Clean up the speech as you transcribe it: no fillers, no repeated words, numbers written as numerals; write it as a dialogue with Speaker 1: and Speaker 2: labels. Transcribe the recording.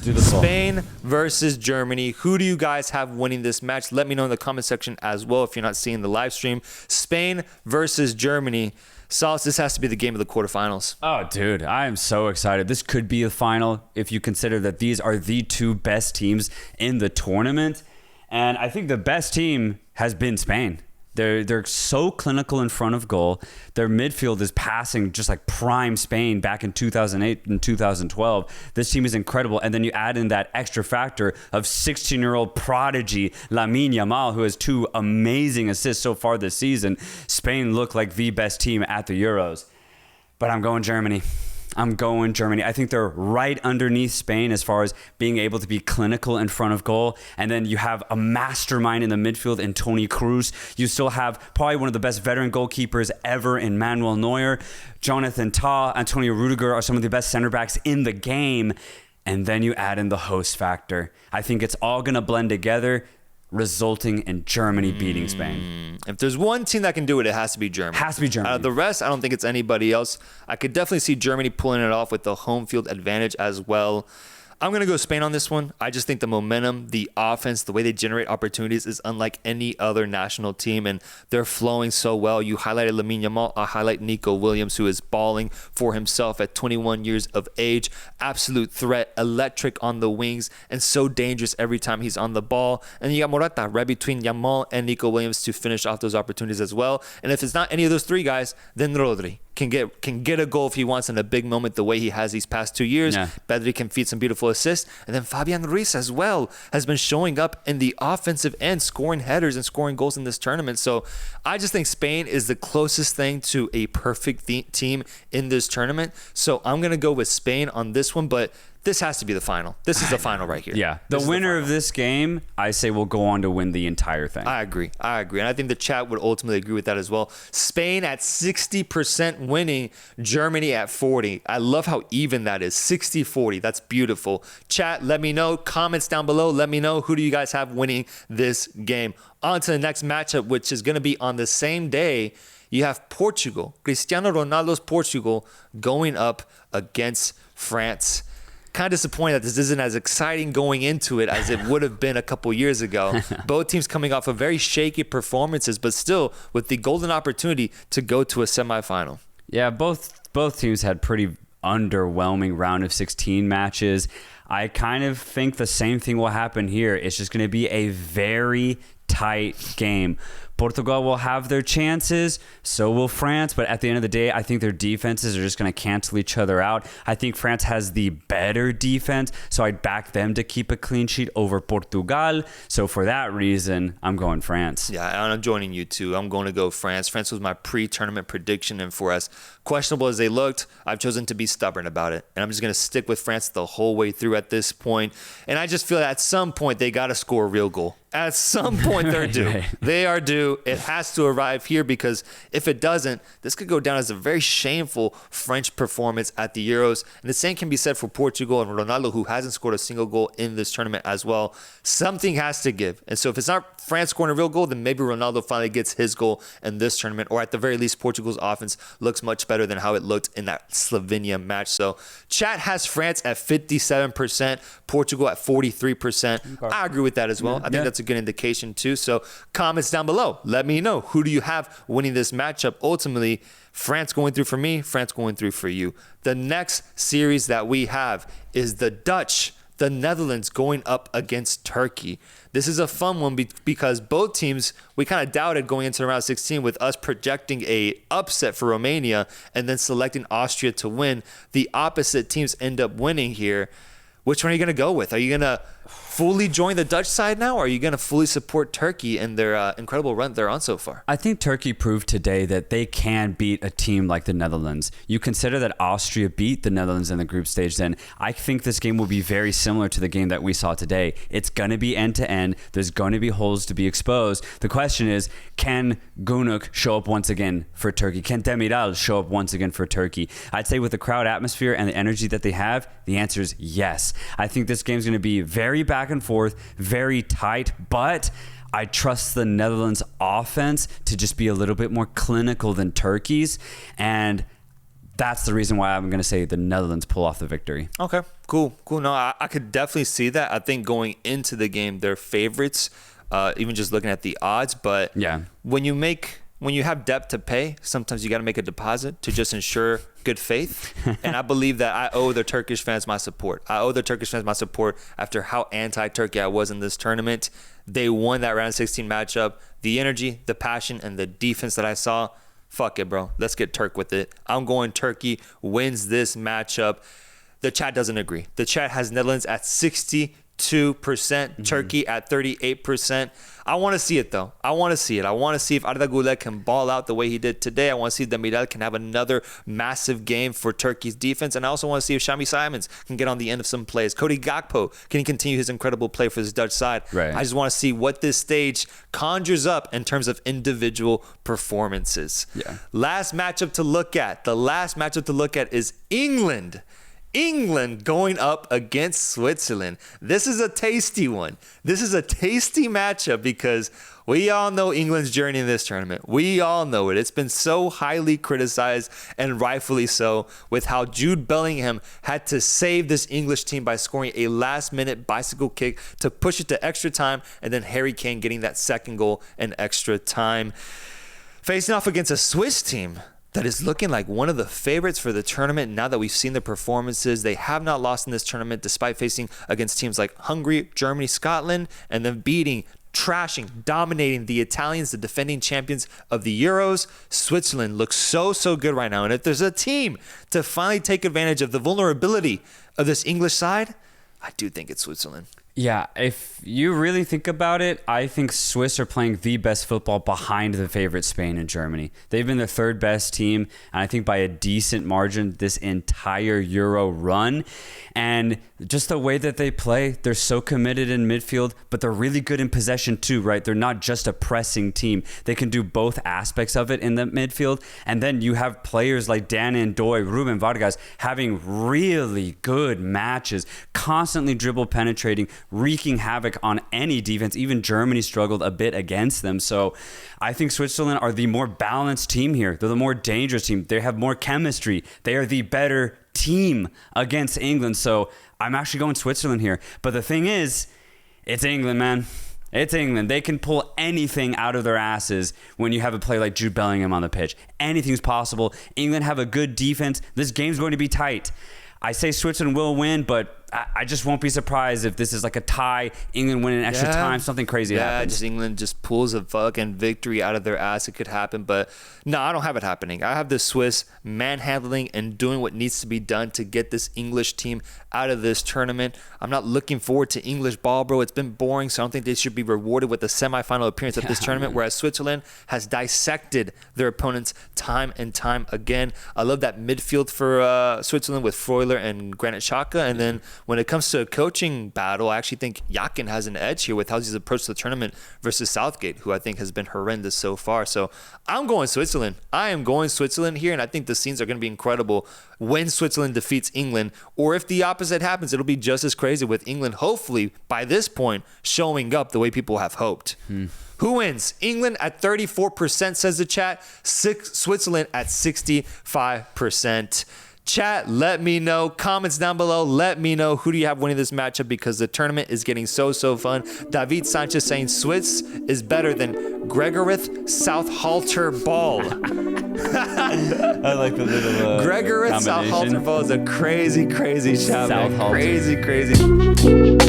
Speaker 1: do the poll.
Speaker 2: Spain versus Germany. Who do you guys have winning this match? Let me know in the comment section as well if you're not seeing the live stream. Spain versus Germany. Sauce, this has to be the game of the quarterfinals.
Speaker 1: Oh, dude, I am so excited. This could be a final if you consider that these are the two best teams in the tournament. And I think the best team has been Spain. They're so clinical in front of goal. Their midfield is passing just like prime Spain back in 2008 and 2012. This team is incredible. And then you add in that extra factor of 16-year-old prodigy Lamine Yamal, who has 2 amazing assists so far this season. Spain look like the best team at the Euros. But I'm going Germany. I think they're right underneath Spain as far as being able to be clinical in front of goal. And then you have a mastermind in the midfield in Toni Kroos. You still have probably one of the best veteran goalkeepers ever in Manuel Neuer. Jonathan Tah, Antonio Rudiger are some of the best center backs in the game. And then you add in the host factor. I think it's all going to blend together, resulting in Germany beating Spain.
Speaker 2: If there's one team that can do it, it has to be Germany.
Speaker 1: Has to be Germany.
Speaker 2: The rest, I don't think it's anybody else. I could definitely see Germany pulling it off with the home field advantage as well. I'm going to go Spain on this one. I just think the momentum, the offense, the way they generate opportunities is unlike any other national team, and they're flowing so well. You highlighted Lamine Yamal. I highlight Nico Williams, who is balling for himself at 21 years of age. Absolute threat, electric on the wings, and so dangerous every time he's on the ball. And you got Morata right between Yamal and Nico Williams to finish off those opportunities as well. And if it's not any of those 3 guys, then Rodri can get a goal if he wants in a big moment the way he has these past 2 years.
Speaker 1: Yeah.
Speaker 2: Pedri can feed some beautiful assists. And then Fabian Ruiz as well has been showing up in the offensive end, scoring headers and scoring goals in this tournament. So I just think Spain is the closest thing to a perfect team in this tournament. So I'm going to go with Spain on this one, but this has to be the final. This is the final right here.
Speaker 1: Yeah. The winner of this game, I say, will go on to win the entire thing.
Speaker 2: I agree. And I think the chat would ultimately agree with that as well. Spain at 60% winning, Germany at 40%. I love how even that is. 60-40. That's beautiful. Chat, let me know. Comments down below. Let me know. Who do you guys have winning this game? On to the next matchup, which is going to be on the same day. You have Portugal. Cristiano Ronaldo's Portugal going up against France. Kind of disappointed that this isn't as exciting going into it as it would have been a couple years ago. Both teams coming off of very shaky performances, but still with the golden opportunity to go to a semifinal.
Speaker 1: Yeah, both teams had pretty underwhelming round of 16 matches. I kind of think the same thing will happen here. It's just going to be a very tight game. Portugal will have their chances, so will France, but at the end of the day, I think their defenses are just going to cancel each other out. I think France has the better defense, so I'd back them to keep a clean sheet over Portugal. So for that reason, I'm going France.
Speaker 2: Yeah, and I'm joining you too. I'm going to go France. France was my pre-tournament prediction, and for as questionable as they looked, I've chosen to be stubborn about it, and I'm just going to stick with France the whole way through at this point. And I just feel that at some point, they got to score a real goal. At some point, they're due.
Speaker 1: Right.
Speaker 2: They are due. It has to arrive here because if it doesn't, this could go down as a very shameful French performance at the Euros. And the same can be said for Portugal and Ronaldo, who hasn't scored a single goal in this tournament as well. Something has to give. And so if it's not France scoring a real goal, then maybe Ronaldo finally gets his goal in this tournament. Or at the very least, Portugal's offense looks much better than how it looked in that Slovenia match. So chat has France at 57%, Portugal at 43%. Okay. I agree with that as well. I think that's a good indication too. So comments down below. Let me know. Who do you have winning this matchup? Ultimately, France going through for me, France going through for you. The next series that we have is the Netherlands going up against Turkey. This is a fun one because both teams, we kind of doubted going into round 16 with us projecting a upset for Romania and then selecting Austria to win. The opposite teams end up winning here. Which one are you going to go with? Are you going to fully join the Dutch side now, or are you going to fully support Turkey in their incredible run they're on so far?
Speaker 1: I think Turkey proved today that they can beat a team like the Netherlands. You consider that Austria beat the Netherlands in the group stage, then I think this game will be very similar to the game that we saw today. It's going to be end-to-end. There's going to be holes to be exposed. The question is, can Gündoğan show up once again for Turkey? Can Demiral show up once again for Turkey? I'd say with the crowd atmosphere and the energy that they have, the answer is yes. I think this game's going to be very back and forth, very tight, but I trust the Netherlands offense to just be a little bit more clinical than Turkey's. And That's the reason why I'm going to say the Netherlands pull off the victory.
Speaker 2: Okay, cool. No, I could definitely see that. I think going into the game, they're favorites, even just looking at the odds. But
Speaker 1: yeah,
Speaker 2: when you have depth to pay, sometimes you got to make a deposit to just ensure good faith. And I believe that I owe the Turkish fans my support. I owe the Turkish fans my support after how anti-Turkey I was in this tournament. They won that round 16 matchup. The energy, the passion, and the defense that I saw, fuck it, bro. Let's get Turk with it. I'm going Turkey wins this matchup. The chat doesn't agree. The chat has Netherlands at 62%, Turkey at 38%. I want to see it, though. I want to see it. I want to see if Arda Güler can ball out the way he did today. I want to see if Demiral can have another massive game for Turkey's defense. And I also want to see if Shami Simons can get on the end of some plays. Cody Gakpo can continue his incredible play for this Dutch side.
Speaker 1: Right.
Speaker 2: I just want to see what this stage conjures up in terms of individual performances.
Speaker 1: Yeah.
Speaker 2: Last matchup to look at. The last matchup to look at is England. England going up against Switzerland. This is a tasty one. This is a tasty matchup because we all know England's journey in this tournament. We all know it. It's been so highly criticized, and rightfully so, with how Jude Bellingham had to save this English team by scoring a last-minute bicycle kick to push it to extra time, and then Harry Kane getting that second goal in extra time. Facing off against a Swiss team that is looking like one of the favorites for the tournament now that we've seen the performances. They have not lost in this tournament despite facing against teams like Hungary, Germany, Scotland, and then trashing, dominating the Italians, the defending champions of the Euros. Switzerland looks so good right now. And if there's a team to finally take advantage of the vulnerability of this English side, I do think it's Switzerland.
Speaker 1: Yeah, if you really think about it, I think Swiss are playing the best football behind the favorite Spain and Germany. They've been the third best team, and I think by a decent margin this entire Euro run. And just the way that they play, they're so committed in midfield, but they're really good in possession too, right? They're not just a pressing team. They can do both aspects of it in the midfield. And then you have players like Dan Ndoye, Ruben Vargas having really good matches, constantly dribble penetrating, wreaking havoc on any defense. Even Germany struggled a bit against them. So I think Switzerland are the more balanced team here. They're the more dangerous team. They have more chemistry. They are the better team against England. So I'm actually going Switzerland here. But the thing is, it's England, man. It's England. They can pull anything out of their asses when you have a player like Jude Bellingham on the pitch. Anything's possible. England have a good defense. This game's going to be tight. I say Switzerland will win, but I just won't be surprised if this is like a tie, England winning extra time, something crazy happens.
Speaker 2: Just England just pulls a fucking victory out of their ass. It could happen, but no, I don't have it happening. I have the Swiss manhandling and doing what needs to be done to get this English team out of this tournament. I'm not looking forward to English ball, bro. It's been boring, so I don't think they should be rewarded with a semifinal appearance at this tournament, whereas Switzerland has dissected their opponents time and time again. I love that midfield for Switzerland with Freuler and Granit Xhaka, and then when it comes to a coaching battle, I actually think Yakin has an edge here with how he's approached the tournament versus Southgate, who I think has been horrendous so far. So I'm going Switzerland. I am going Switzerland here, and I think the scenes are going to be incredible when Switzerland defeats England. Or if the opposite happens, it'll be just as crazy with England, hopefully, by this point, showing up the way people have hoped. Who wins? England at 34%, says the chat. Switzerland at 65%. Chat, let me know. Comments down below. Let me know who do you have winning this matchup because the tournament is getting so fun. David Sanchez saying Swiss is better than Gregorith Southalter Ball.
Speaker 1: I like the little
Speaker 2: Gregorith Southalter Ball is a crazy shout, man.
Speaker 1: Southalter.
Speaker 2: Crazy.